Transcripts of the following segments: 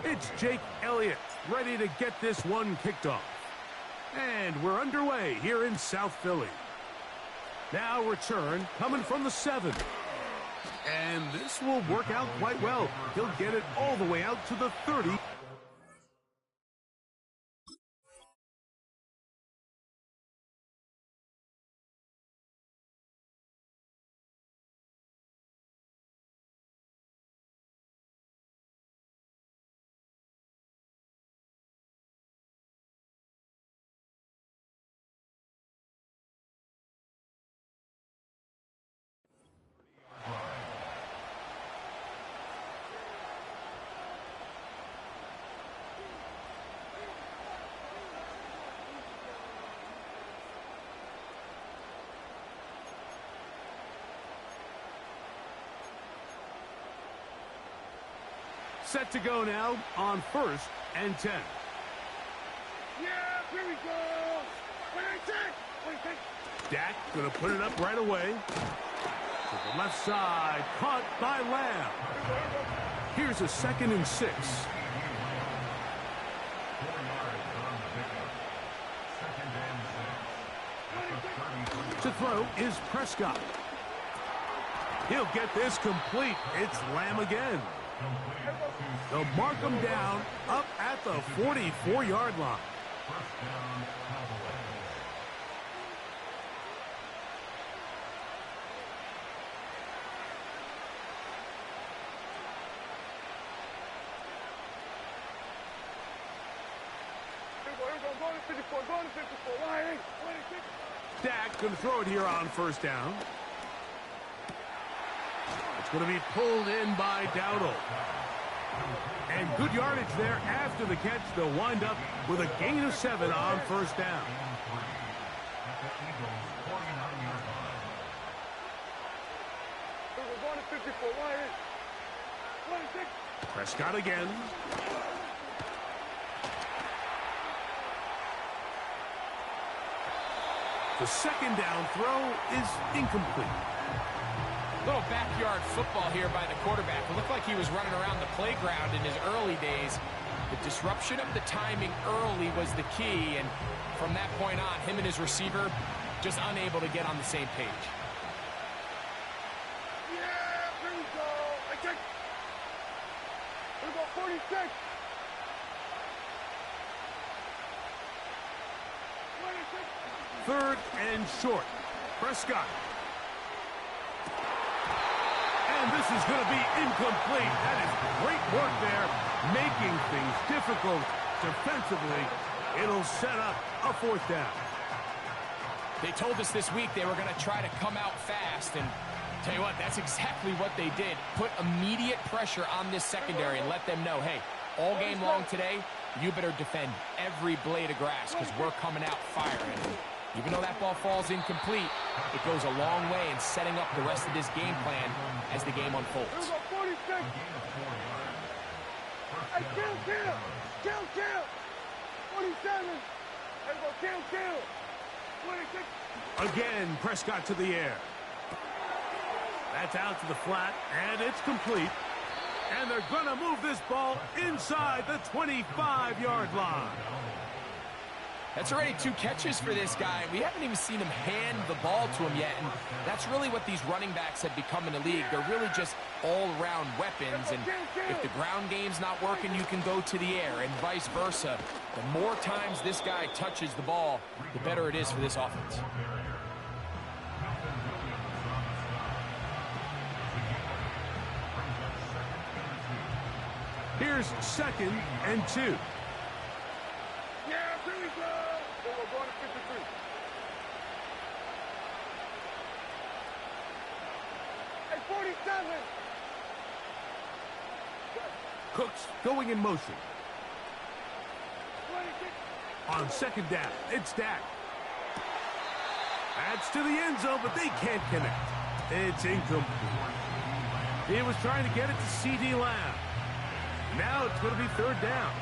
It's Jake Elliott, ready to get this one kicked off. And we're underway here in South Philly. Now return coming from the 7. And this will work out quite well. He'll get it all the way out to the 30. Set to go now on 1st and 10. Yeah, here we go. Dak going to put it up right away. To the left side, caught by Lamb. Here's a 2nd and 6. To throw is Prescott. He'll get this complete. It's Lamb again. They'll mark him down up at the 44-yard line. Dak going to throw it here on 1st down. It's going to be pulled in by Dowdle. And good yardage there after the catch. They'll wind up with a gain of 7 on 1st down. Prescott again. The 2nd down throw is incomplete. Little backyard football here by the quarterback. It looked like he was running around the playground in his early days. The disruption of the timing early was the key, and from that point on, him and his receiver just unable to get on the same page. Yeah, here we go. Here we go, 46. 3rd and short. Prescott. And this is going to be incomplete. That is great work there, making things difficult defensively. It'll set up a 4th down. They told us this week they were going to try to come out fast, and tell you what, that's exactly what they did. Put immediate pressure on this secondary and let them know, hey, all game long today, you better defend every blade of grass because we're coming out firing. Even though that ball falls incomplete, it goes a long way in setting up the rest of this game plan as the game unfolds. Hey, kill. 47. Hey, go, kill. 26. Again, Prescott to the air. That's out to the flat, and it's complete. And they're going to move this ball inside the 25-yard line. That's already 2 catches for this guy. We haven't even seen him hand the ball to him yet, and that's really what these running backs have become in the league. They're really just all-around weapons, and if the ground game's not working, you can go to the air, and vice versa. The more times this guy touches the ball, the better it is for this offense. Here's 2nd and 2. Yeah, here we go. We're going to 53. Hey, 47. Cooks going in motion. On 2nd down, it's Dak. That's to the end zone, but they can't connect. It's incomplete. He was trying to get it to C.D. Lamb. Now it's going to be 3rd down.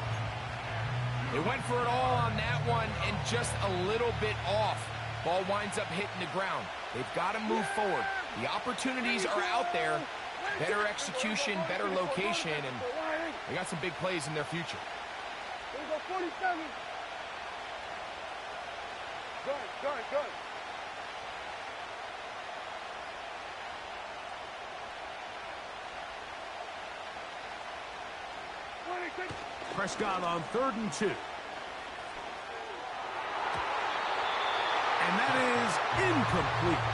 They went for it all on that one and just a little bit off. Ball winds up hitting the ground. They've got to move forward. The opportunities are out there. Better execution, better location, and they got some big plays in their future. There we go, 47. Good. Prescott on 3rd and 2. And that is incomplete.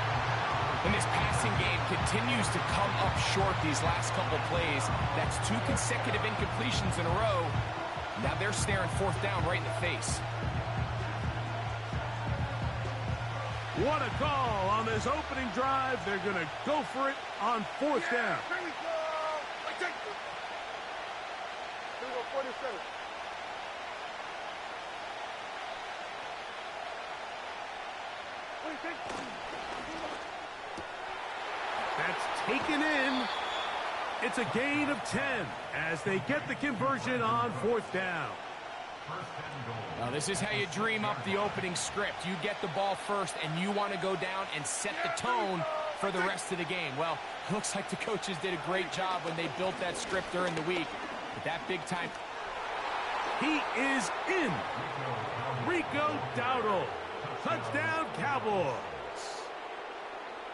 And this passing game continues to come up short these last couple plays. That's 2 consecutive incompletions in a row. Now they're staring 4th down right in the face. What a call on this opening drive. They're going to go for it on 4th down. Here we go. I take it. Here we go, 47. That's taken in. It's a gain of 10 as they get the conversion on 4th down. Now, this is how you dream up the opening script. You get the ball first, and you want to go down and set the tone for the rest of the game. Well, looks like the coaches did a great job when they built that script during the week. But that big time... He is in. Rico Dowdle. Touchdown, Cowboys.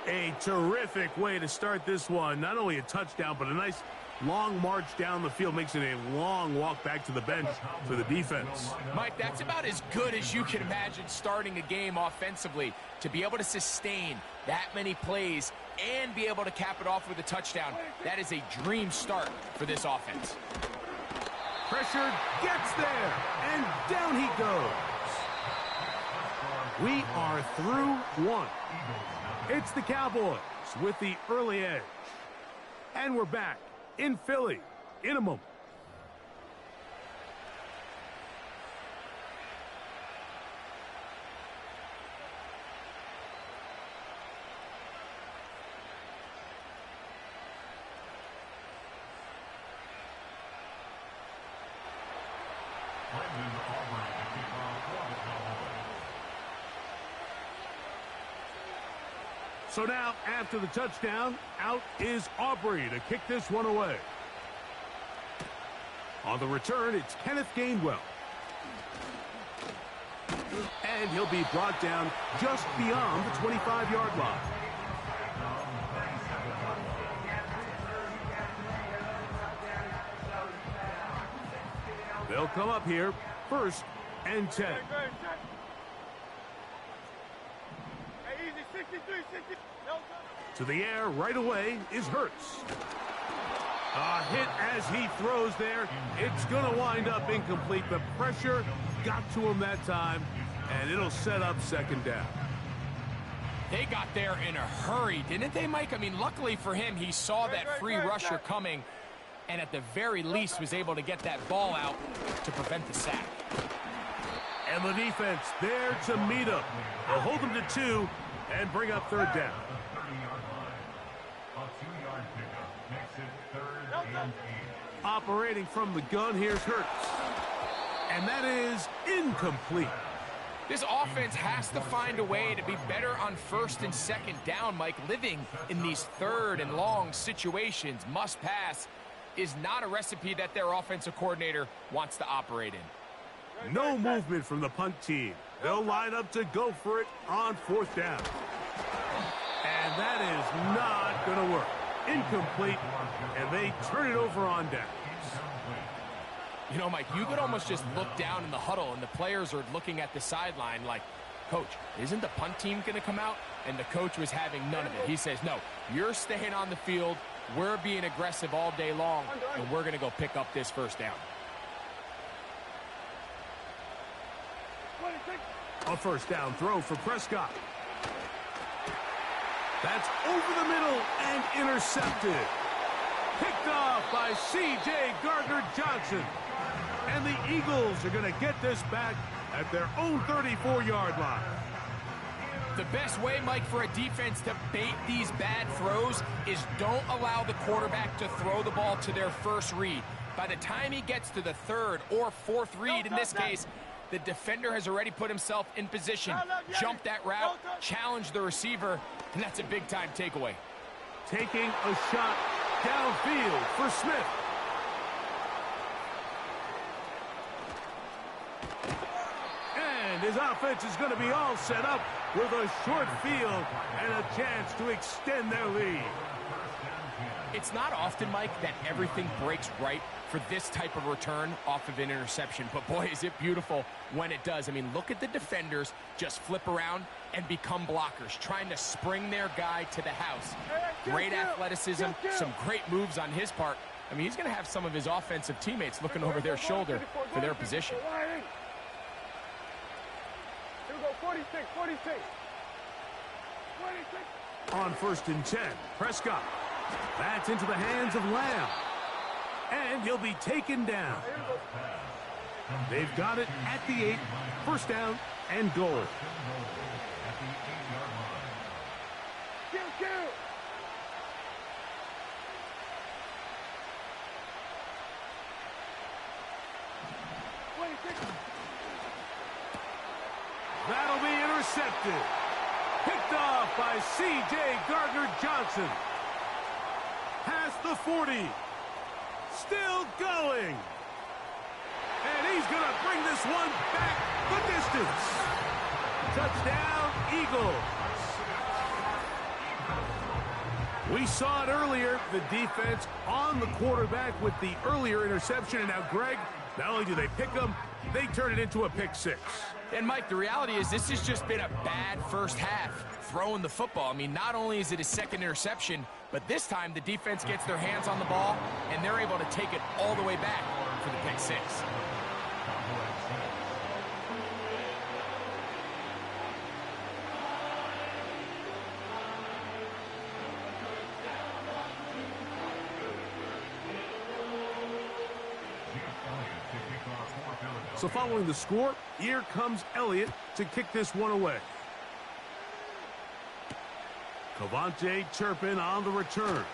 A terrific way to start this one. Not only a touchdown, but a nice long march down the field. Makes it a long walk back to the bench for the defense. Mike, that's about as good as you can imagine starting a game offensively. To be able to sustain that many plays and be able to cap it off with a touchdown, that is a dream start for this offense. Pressured, gets there, and down he goes. We are through one. It's the Cowboys with the early edge. And we're back in Philly in a moment. So now, after the touchdown, out is Aubrey to kick this one away. On the return, it's Kenneth Gainwell. And he'll be brought down just beyond the 25-yard line. They'll come up here, 1st and 10. To the air right away is Hurts. A hit as he throws there. It's going to wind up incomplete. The pressure got to him that time, and it'll set up 2nd down. They got there in a hurry, didn't they, Mike? I mean, luckily for him, he saw that free rusher coming, and at the very least was able to get that ball out to prevent the sack. And the defense there to meet him. They'll hold him to 2 and bring up 3rd down. Operating from the gun, here's Hurts. And that is incomplete. This offense has to find a way to be better on 1st and 2nd down, Mike. Living in these 3rd and long situations, must pass, is not a recipe that their offensive coordinator wants to operate in. No movement from the punt team. They'll line up to go for it on 4th down. And that is not going to work. Incomplete, and they turn it over on downs. You know, Mike, you could almost just look down in the huddle, and the players are looking at the sideline like, Coach, isn't the punt team going to come out? And the coach was having none of it. He says, no, you're staying on the field. We're being aggressive all day long, and we're going to go pick up this 1st down. A 1st down throw for Prescott. That's over the middle and intercepted. Picked off by C.J. Gardner-Johnson. And the Eagles are going to get this back at their own 34-yard line. The best way, Mike, for a defense to bait these bad throws is don't allow the quarterback to throw the ball to their 1st read. By the time he gets to the 3rd or 4th read, in this case, the defender has already put himself in position, jumped that route, challenged the receiver, and that's a big-time takeaway. Taking a shot downfield for Smith. And his offense is going to be all set up with a short field and a chance to extend their lead. It's not often, Mike, that everything breaks right for this type of return off of an interception. But, boy, is it beautiful when it does. I mean, look at the defenders just flip around and become blockers, trying to spring their guy to the house. Great athleticism, some great moves on his part. I mean, he's going to have some of his offensive teammates looking over their shoulder for their position. Here we go, 46, 46. 26. On 1st and 10, Prescott. That's into the hands of Lamb. And he'll be taken down. They've got it at the 8. First down and goal. That'll be intercepted. Picked off by C.J. Gardner-Johnson. Past the 40. Still going. And he's going to bring this one back the distance. Touchdown, Eagles. We saw it earlier, the defense on the quarterback with the earlier interception. And now, Greg, not only do they pick him, they turn it into a pick six. And, Mike, the reality is this has just been a bad first half throwing the football. I mean, not only is it his second interception, but this time the defense gets their hands on the ball, and they're able to take it all the way back for the pick six. So following the score, here comes Elliott to kick this one away. Cavante Turpin on the return.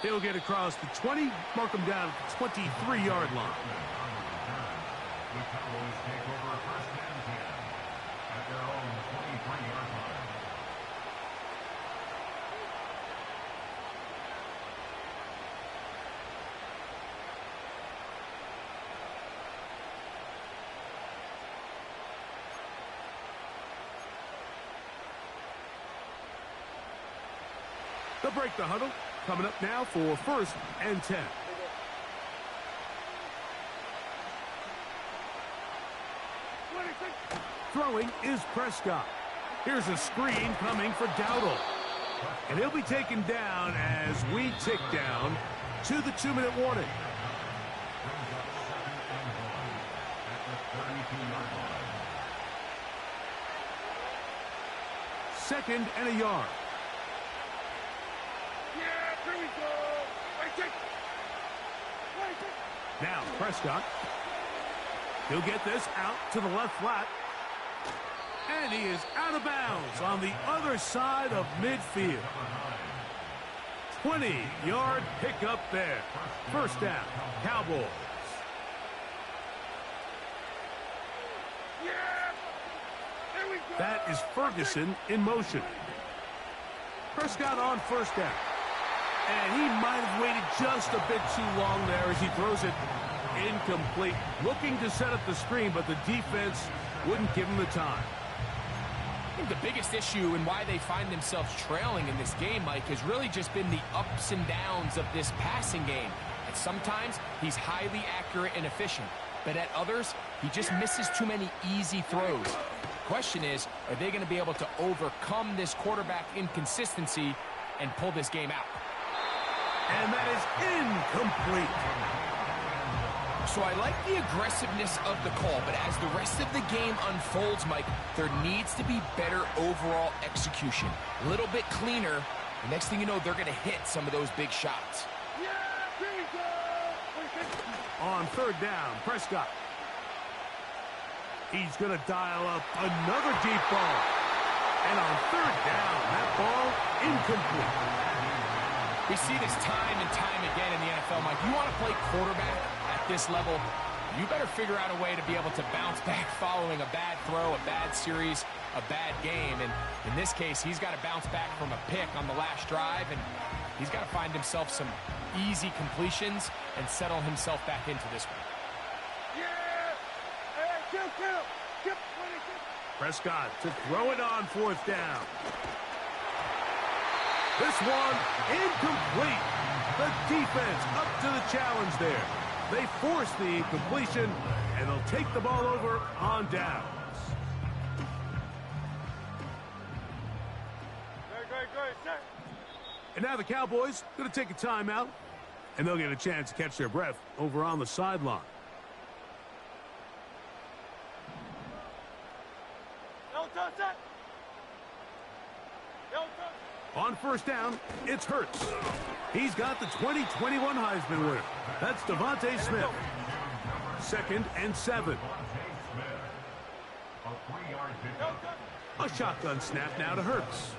He'll get across the 20, mark him down at the 23-yard line. The Cowboys take over 1st and 10 at their own 23-yard line. They'll break the huddle. Coming up now for 1st and 10. Throwing is Prescott. Here's a screen coming for Dowdle. And he'll be taken down as we tick down to the 2-minute warning. Second and a yard. Now Prescott. He'll get this out to the left flat. And he is out of bounds on the other side of midfield. 20-yard pickup there. First down, Cowboys. That is Ferguson in motion. Prescott on first down. And he might have waited just a bit too long there as he throws it incomplete. Looking to set up the screen, but the defense wouldn't give him the time. I think the biggest issue and why they find themselves trailing in this game, Mike, has really just been the ups and downs of this passing game. And sometimes he's highly accurate and efficient, but at others, he just misses too many easy throws. The question is, are they going to be able to overcome this quarterback inconsistency and pull this game out? And that is incomplete. So I like the aggressiveness of the call, but as the rest of the game unfolds, Mike, there needs to be better overall execution. A little bit cleaner. The next thing you know, they're going to hit some of those big shots. On third down, Prescott. He's going to dial up another deep ball. And on third down, that ball incomplete. We see this time and time again in the NFL, Mike. You want to play quarterback at this level, you better figure out a way to be able to bounce back following a bad throw, a bad series, a bad game. And in this case, he's got to bounce back from a pick on the last drive. And He's got to find himself some easy completions and settle himself back into this one. Yeah! Hey, kill! Prescott to throw it on 4th down. This one incomplete. The defense up to the challenge there. They force the incompletion, and they'll take the ball over on downs. Great, set. And now the Cowboys going to take a timeout, and they'll get a chance to catch their breath over on the sideline. On 1st down, it's Hurts. He's got the 2021 Heisman winner. That's Devontae Smith. 2nd and 7. A shotgun snap now to Hurts.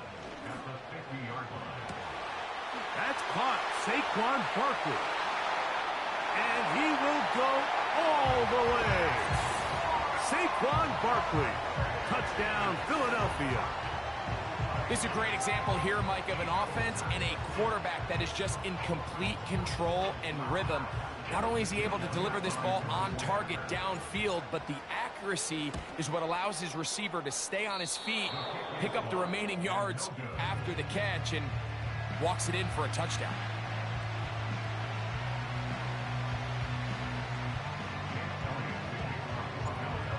That's caught. Saquon Barkley. And he will go all the way. Saquon Barkley. Touchdown, Philadelphia. This is a great example here, Mike, of an offense and a quarterback that is just in complete control and rhythm. Not only is he able to deliver this ball on target downfield, but the accuracy is what allows his receiver to stay on his feet, pick up the remaining yards after the catch, and walks it in for a touchdown.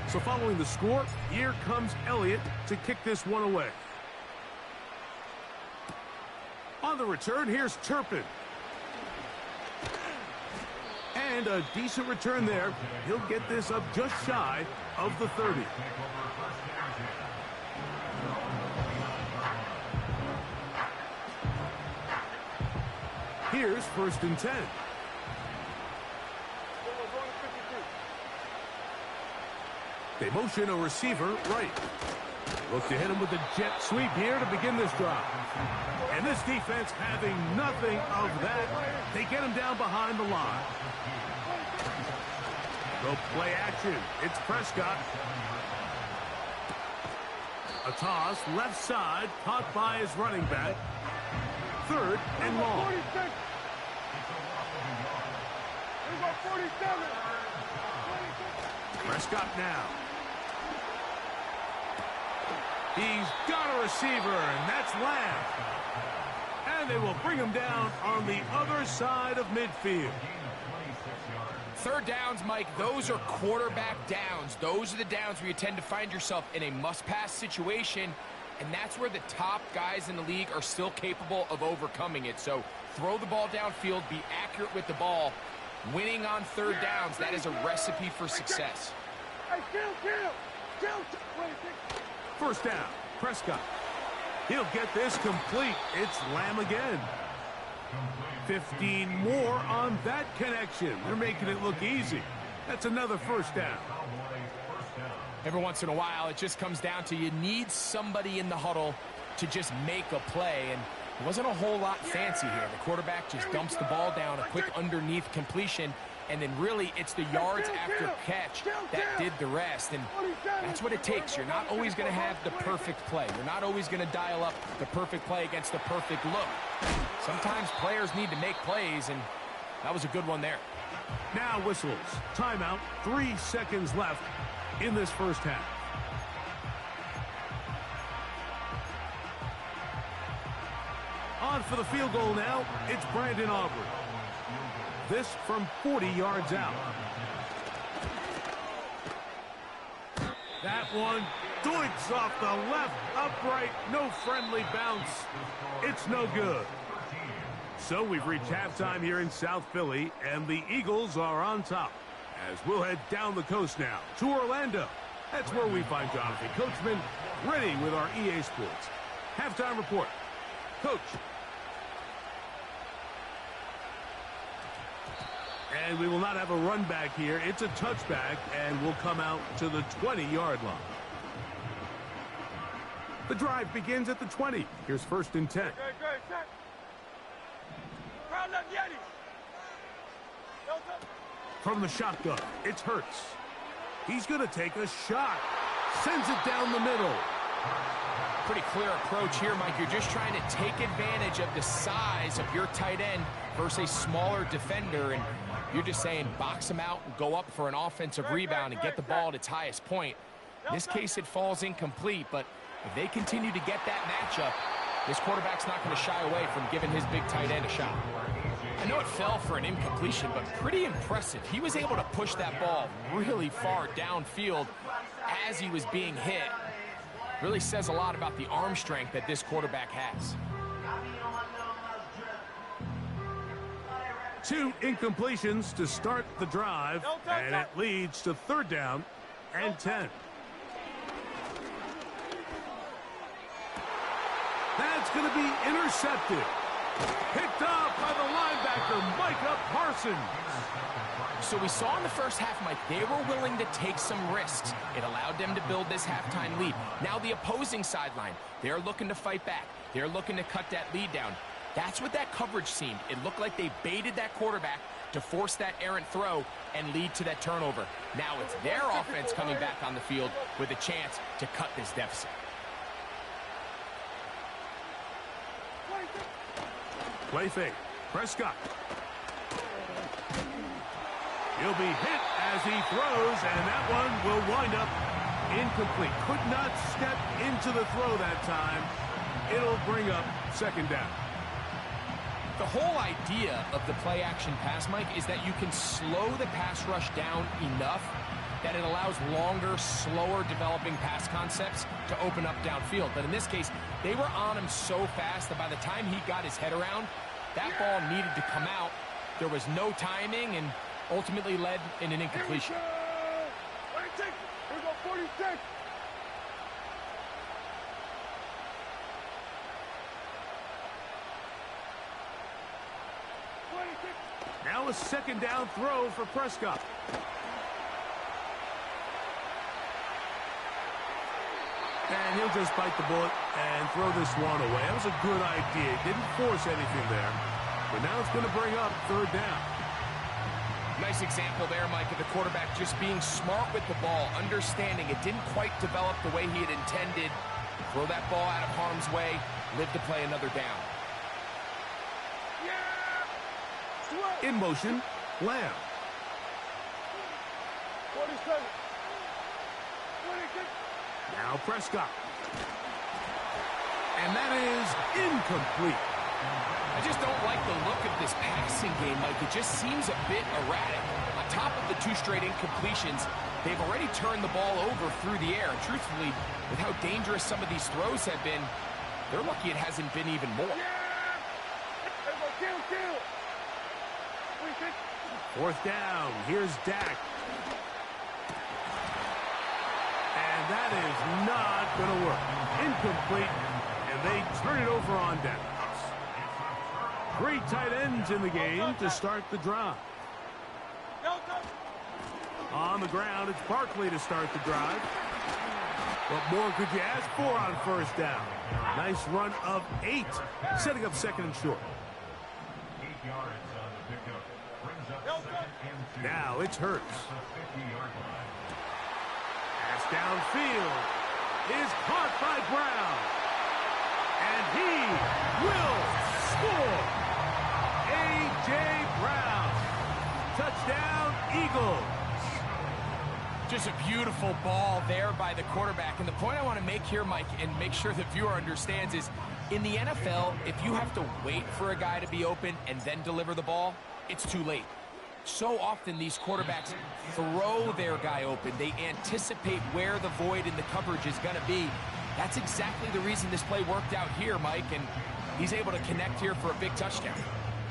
So following the score, here comes Elliott to kick this one away. On the return, here's Turpin. And a decent return there. He'll get this up just shy of the 30. Here's 1st and 10. They motion a receiver right. Look to hit him with the jet sweep here to begin this drive. And this defense having nothing of that. They get him down behind the line. Go play action. It's Prescott. A toss left side caught by his running back. 3rd and long. Prescott now. He's got a receiver, and that's Lamb. And they will bring him down on the other side of midfield. 3rd downs, Mike, those are quarterback downs. Those are the downs where you tend to find yourself in a must-pass situation, and that's where the top guys in the league are still capable of overcoming it. So throw the ball downfield, be accurate with the ball. Winning on 3rd downs, that is a recipe for success. Kill. 1st down, Prescott. He'll get this complete. It's Lamb again. 15 more on that connection. They're making it look easy. That's another 1st down. Every once in a while, it just comes down to you need somebody in the huddle to just make a play, and it wasn't a whole lot fancy here. The quarterback just dumps the ball down, a quick underneath completion, and then really it's the yards after catch that did the rest, and that's what it takes. You're not always going to have the perfect play. You're not always going to dial up the perfect play against the perfect look. Sometimes players need to make plays, and that was a good one there. Now whistles. Timeout. 3 seconds left in this 1st half. On for the field goal now. It's Brandon Aubrey. This from 40 yards out. That one doinks off the left upright. No friendly bounce. It's no good. So we've reached halftime here in South Philly, and the Eagles are on top. As we'll head down the coast now to Orlando. That's where we find Jonathan Coachman ready with our EA Sports halftime report. Coach. And we will not have a run back here. It's a touchback, and we'll come out to the 20-yard line. The drive begins at the 20. Here's 1st and 10. From the shotgun, it's Hurts. He's going to take a shot. Sends it down the middle. pretty clear approach here, Mike. You're just trying to take advantage of the size of your tight end versus a smaller defender, and you're just saying box him out and go up for an offensive rebound and get the ball at its highest point. In this case, it falls incomplete, but if they continue to get that matchup, this quarterback's not going to shy away from giving his big tight end a shot. I know it fell for an incompletion, but pretty impressive. He was able to push that ball really far downfield as he was being hit. Really says a lot about the arm strength that this quarterback has. 2 incompletions to start the drive, and it leads to 3rd down and 10. That's going to be intercepted. Picked up by the linebacker, Micah Parsons. So we saw in the first half, Mike, they were willing to take some risks. It allowed them to build this halftime lead. Now the opposing sideline, they're looking to fight back. They're looking to cut that lead down. That's what that coverage seemed. It looked like they baited that quarterback to force that errant throw and lead to that turnover. Now it's their offense coming back on the field with a chance to cut this deficit. Play fake. Prescott. He'll be hit as he throws, and that one will wind up incomplete. Could not step into the throw that time. It'll bring up 2nd down. The whole idea of the play-action pass, Mike, is that you can slow the pass rush down enough that it allows longer, slower developing pass concepts to open up downfield. But in this case, they were on him so fast that by the time he got his head around, that ball needed to come out. There was no timing and ultimately led in an incompletion. Here we go, 46. Now a 2nd down throw for Prescott. And he'll just bite the bullet and throw this one away. That was a good idea. Didn't force anything there. But now it's going to bring up 3rd down. Nice example there, Mike, of the quarterback just being smart with the ball, understanding it didn't quite develop the way he had intended. Throw that ball out of harm's way, live to play another down. In motion, Lamb. 47. 26. Now Prescott. And that is incomplete. I just don't like the look of this passing game, Mike. It just seems a bit erratic. On top of the 2 straight incompletions, they've already turned the ball over through the air. And truthfully, with how dangerous some of these throws have been, they're lucky it hasn't been even more. Kill. 4th down. Here's Dak. And that is not going to work. Incomplete. And they turn it over on downs. 3 tight ends in the game to start the drive. On the ground, it's Barkley to start the drive. What more could you ask for on 1st down? Nice run of 8, setting up 2nd and short. 8 yards on the pickup. Brings up 2nd and 2. Now it's Hurts. The 50-yard line. Pass downfield is caught by Brown. And he will score. A.J. Brown. Touchdown, Eagles. Just a beautiful ball there by the quarterback. And the point I want to make here, Mike, and make sure the viewer understands is, in the NFL, if you have to wait for a guy to be open and then deliver the ball, it's too late. So often these quarterbacks throw their guy open. They anticipate where the void in the coverage is going to be. That's exactly the reason this play worked out here, Mike, and he's able to connect here for a big touchdown.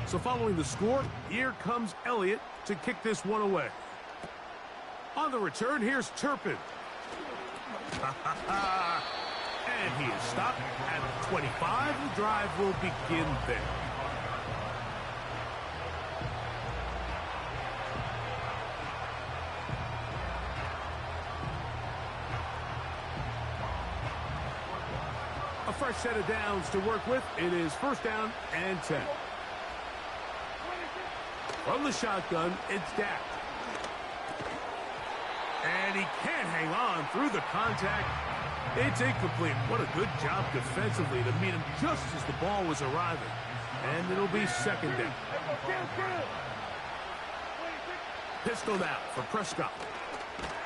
So following the score, here comes Elliott to kick this one away. On the return, here's Turpin. And he is stopped at 25. The drive will begin there. A fresh set of downs to work with. It is 1st down and 10. From the shotgun, it's Dak. And he can't hang on through the contact. It's incomplete. What a good job defensively to meet him just as the ball was arriving. And it'll be second down. Pistoled out for Prescott.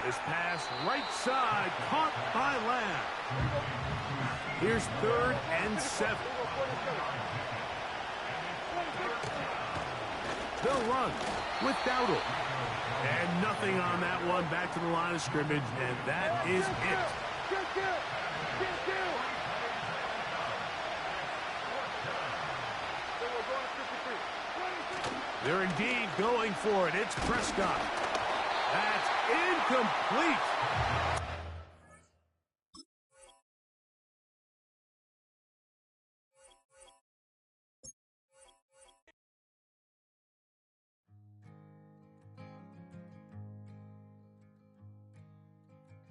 This pass right side, caught by Lamb. Here's 3rd and 7. They'll run with Dowdle. And nothing on that one. Back to the line of scrimmage, and that is it. They're indeed going for it. It's Prescott. That's incomplete.